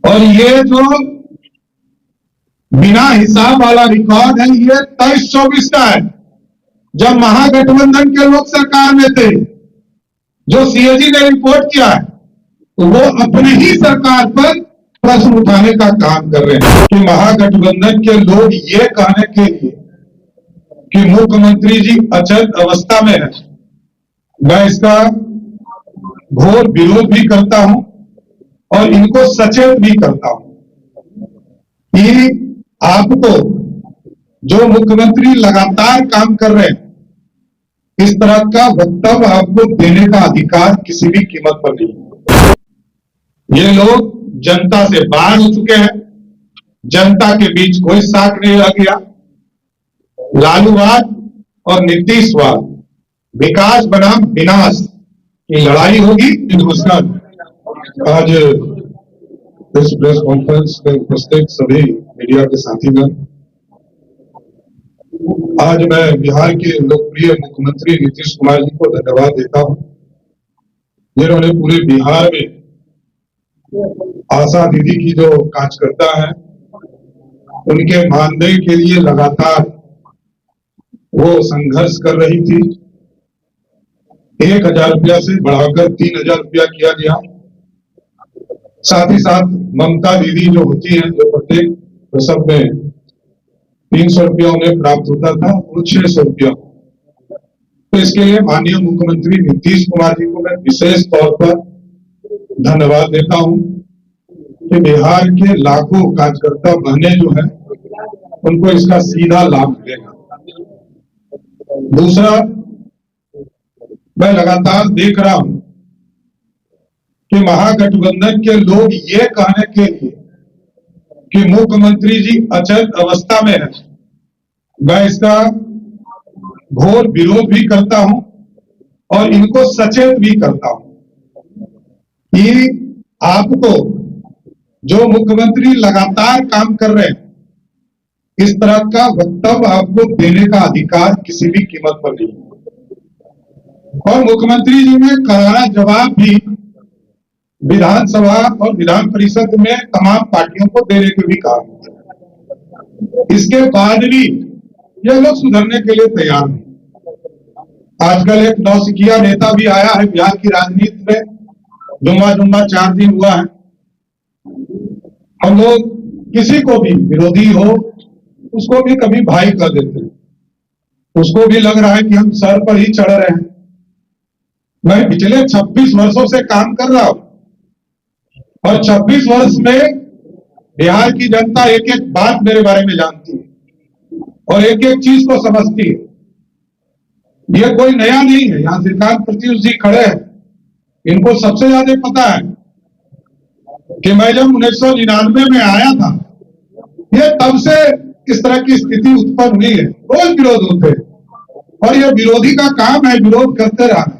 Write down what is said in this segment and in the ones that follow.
और ये जो बिना हिसाब वाला रिकॉर्ड है, ये 23-24 का है, जब महागठबंधन के लोग सरकार में थे। जो सीएजी ने रिपोर्ट किया है, तो वो अपने ही सरकार पर प्रश्न उठाने का काम कर रहे हैं कि महागठबंधन के लोग ये कहने के लिए कि मुख्यमंत्री जी अचल अवस्था में है, मैं इसका घोर विरोध भी करता हूं और इनको सचेत भी करता हूं कि आपको जो मुख्यमंत्री लगातार काम कर रहे हैं, इस तरह का वक्तव्य आपको देने का अधिकार किसी भी कीमत पर नहीं। ये लोग जनता से बाहर हो चुके हैं, जनता के बीच कोई साख नहीं रह गया। लालूवाद और नीतीशवाद, विकास बनाम विनाश की लड़ाई होगी। नमस्कार। आज इस प्रेस कॉन्फ्रेंस में उपस्थित सभी मीडिया के साथीगण, आज मैं बिहार के लोकप्रिय मुख्यमंत्री नीतीश कुमार जी को धन्यवाद देता हूं, जिन्होंने पूरे बिहार में आशा दीदी की जो कार्यकर्ता है, उनके मानदेय के लिए लगातार वो संघर्ष कर रही थी। 1,000 रुपया से बढ़ाकर 3,000 रुपया किया गया। साथ ही साथ ममता दीदी जो होती है, जो प्रत्येक प्रसव में 300 रुपया उन्हें प्राप्त होता था, वो 600 रुपया। तो इसके लिए माननीय मुख्यमंत्री नीतीश कुमार जी को मैं विशेष तौर पर धन्यवाद देता हूं कि बिहार के लाखों कार्यकर्ता बहनें जो है, उनको इसका सीधा लाभ मिलेगा। दूसरा, मैं लगातार देख रहा हूं कि महागठबंधन के लोग ये कहने के लिए कि मुख्यमंत्री जी अचल अवस्था में है, मैं इसका घोर विरोध भी करता हूं और इनको सचेत भी करता हूं कि आपको जो मुख्यमंत्री लगातार काम कर रहे हैं, इस तरह का वक्तव्य आपको देने का अधिकार किसी भी कीमत पर नहीं। और मुख्यमंत्री जी ने करारा जवाब भी विधानसभा और विधान परिषद में तमाम पार्टियों को देने के भी कहा। इसके बाद भी ये लोग सुधरने के लिए तैयार नहीं। आजकल एक नौसिखिया नेता भी आया है बिहार की राजनीति में, जुम्मा 4 दिन हुआ है। हम लोग किसी को भी विरोधी हो, उसको भी कभी भाई कर देते हैं, उसको भी लग रहा है कि हम सर पर ही चढ़ रहे हैं। मैं पिछले 26 वर्षों से काम कर रहा हूं और 26 वर्ष में बिहार की जनता एक एक बात मेरे बारे में जानती है और एक एक चीज को समझती है। ये कोई नया नहीं है। यहां श्रीकांत प्रत्युष जी खड़े हैं, इनको सबसे ज्यादा पता है कि मैं जब 1999 में आया था, ये तब से इस तरह की स्थिति उत्पन्न हुई है। रोज विरोध होते हैं और ये विरोधी का काम है विरोध करते रहना।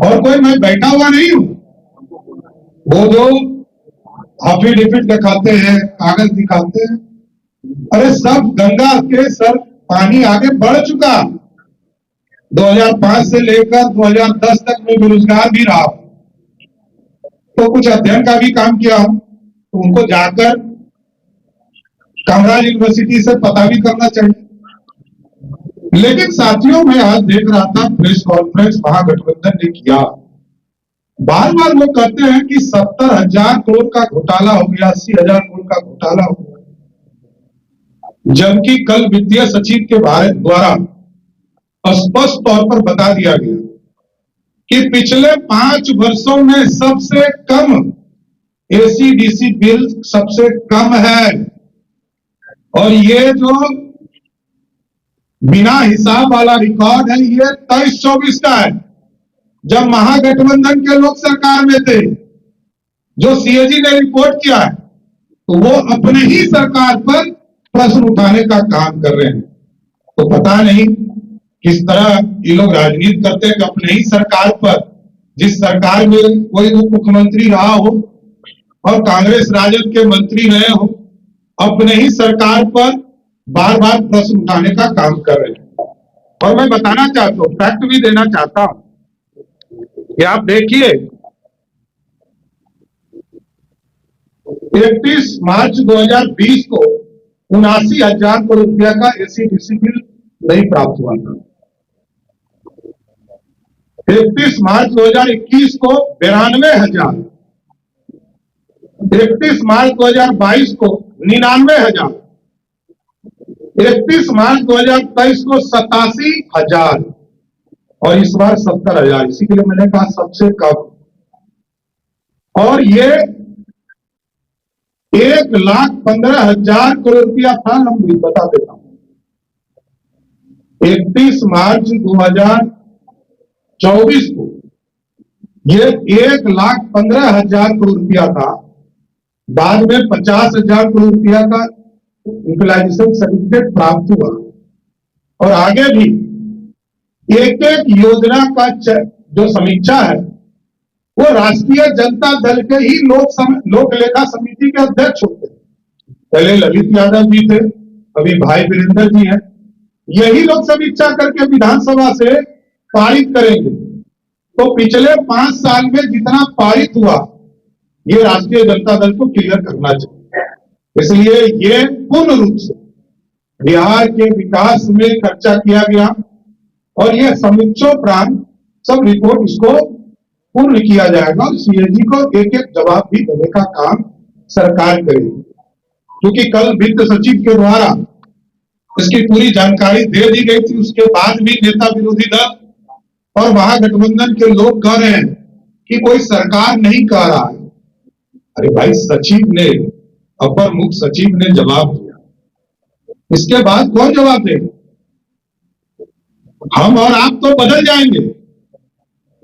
और कोई मैं बैठा हुआ नहीं हूं। वो जो एफिडेविट दिखाते हैं, कागज दिखाते हैं, अरे सब गंगा के सर पानी आगे बढ़ चुका। 2005 से लेकर 2010 तक मैं बेरोजगार भी रहा, तो कुछ अध्ययन का भी काम किया हूं, तो उनको जाकर कामराज यूनिवर्सिटी से पता भी करना चाहिए। लेकिन साथियों, मैं आज देख रहा था प्रेस कॉन्फ्रेंस महागठबंधन ने किया, बार बार वो कहते हैं कि 70,000 करोड़ का घोटाला हो गया, 80,000 करोड़ का घोटाला हो गया, जबकि कल वित्तीय सचिव के द्वारा स्पष्ट तौर पर बता दिया गया कि पिछले 5 वर्षों में सबसे कम एसीडीसी बिल सबसे कम है। और ये जो बिना हिसाब वाला रिकॉर्ड है, ये 23-24 का है, जब महागठबंधन के लोग सरकार में थे। जो सीएजी ने रिपोर्ट किया है, तो वो अपने ही सरकार पर प्रश्न उठाने का काम कर रहे हैं। तो पता नहीं किस तरह ये लोग राजनीति करते हैं कि अपने ही सरकार पर, जिस सरकार में कोई उप मुख्यमंत्री रहा हो और कांग्रेस राजद के मंत्री रहे हो, अपने ही सरकार पर बार बार प्रश्न उठाने का काम कर रहे हैं। और मैं बताना चाहता हूं, फैक्ट भी देना चाहता हूं कि आप देखिए 31 मार्च 2020 को 79,000 करोड़ रुपया का एससीडीसी बिल नहीं प्राप्त हुआ था। 31 मार्च 2021 को 92,000, 31 मार्च 2022 को 99,000, 31 मार्च 2023 को 87,000 और इस बार 70,000। इसी के लिए मैंने कहा सबसे कम। और ये 1,15,000 करोड़ रुपया था। हम बता देता हूं, 31 मार्च 2024 को ये 1,15,000 करोड़ रुपया था। बाद में 50,000 करोड़ रुपया का यूटिलाइजेशन सर्टिफिकेट प्राप्त हुआ। और आगे भी एक एक योजना का जो समीक्षा है वो राष्ट्रीय जनता दल के ही लोक लेखा समिति के अध्यक्ष होते हैं। पहले ललित यादव जी थे, अभी भाई वीरेंद्र जी हैं। यही लोग समीक्षा करके विधानसभा से पारित करेंगे। तो पिछले 5 साल में जितना पारित हुआ ये राष्ट्रीय जनता दल को क्लियर करना चाहिए। इसलिए ये पूर्ण रूप से बिहार के विकास में खर्चा किया गया और ये समीक्षोपरांत सब रिपोर्ट इसको पूर्ण किया जाएगा और सीएजी को एक एक जवाब भी देने का काम सरकार करेगी। क्योंकि कल वित्त सचिव के द्वारा इसकी पूरी जानकारी दे दी गई थी, उसके बाद भी नेता विरोधी दल और महागठबंधन के लोग कह रहे हैं कि कोई सरकार नहीं कह रहा है। अरे भाई, सचिव ने, अपर मुख्य सचिव ने जवाब दिया, इसके बाद कौन जवाब देगा? हम और आप तो बदल जाएंगे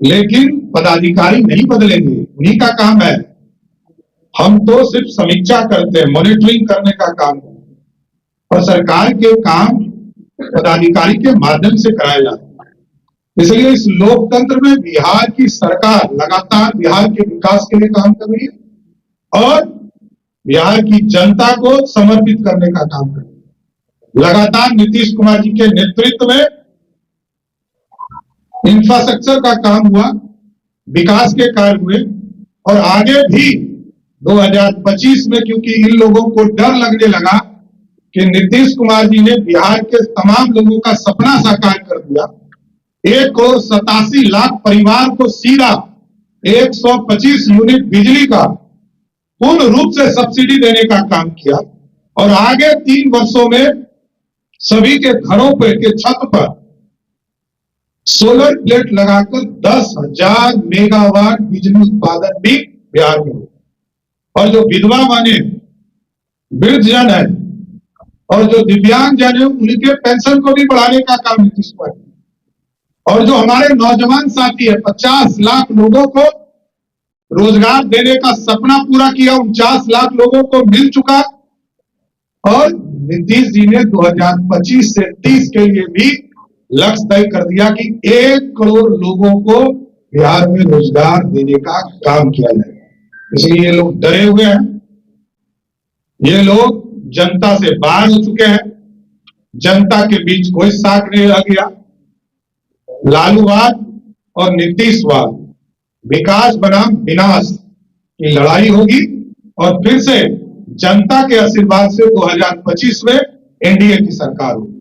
लेकिन पदाधिकारी नहीं बदलेंगे, उन्हीं का काम है। हम तो सिर्फ समीक्षा करते हैं, मॉनिटरिंग करने का काम है और सरकार के काम पदाधिकारी के माध्यम से कराए जाते हैं। इसलिए इस लोकतंत्र में बिहार की सरकार लगातार बिहार के विकास के लिए काम कर रही है और बिहार की जनता को समर्पित करने का काम कर रही है। लगातार नीतीश कुमार जी के नेतृत्व में इंफ्रास्ट्रक्चर का काम हुआ, विकास के कार्य हुए और आगे भी 2025 में, क्योंकि इन लोगों को डर लगने लगा कि नीतीश कुमार जी ने बिहार के तमाम लोगों का सपना साकार कर दिया। 1,87,00,000 परिवार को सीधा 125 यूनिट बिजली का पूर्ण रूप से सब्सिडी देने का काम किया और आगे 3 वर्षों में सभी के घरों पर के छत पर सोलर प्लेट लगाकर 10,000 मेगावाट बिजली उत्पादन भी बिहार में हो। और जो विधवा बने, वृद्धजन है और जो दिव्यांग जन है उनके पेंशन को भी बढ़ाने का काम नीतीश कुमार किया। और जो हमारे नौजवान साथी है, 50 लाख लोगों को रोजगार देने का सपना पूरा किया, 49 लाख लोगों को मिल चुका। और नीतीश जी ने 2025 से 30 के लिए भी लक्ष्य तय कर दिया कि 1 करोड़ लोगों को बिहार में रोजगार देने का काम किया जाएगा। इसलिए ये लोग डरे हुए हैं, ये लोग जनता से बाहर हो चुके हैं, जनता के बीच कोई साख नहीं रह गया। लालूवाद और नीतीशवाद, विकास बनाम विनाश की लड़ाई होगी और फिर से जनता के आशीर्वाद से 2025 में एनडीए की सरकार होगी।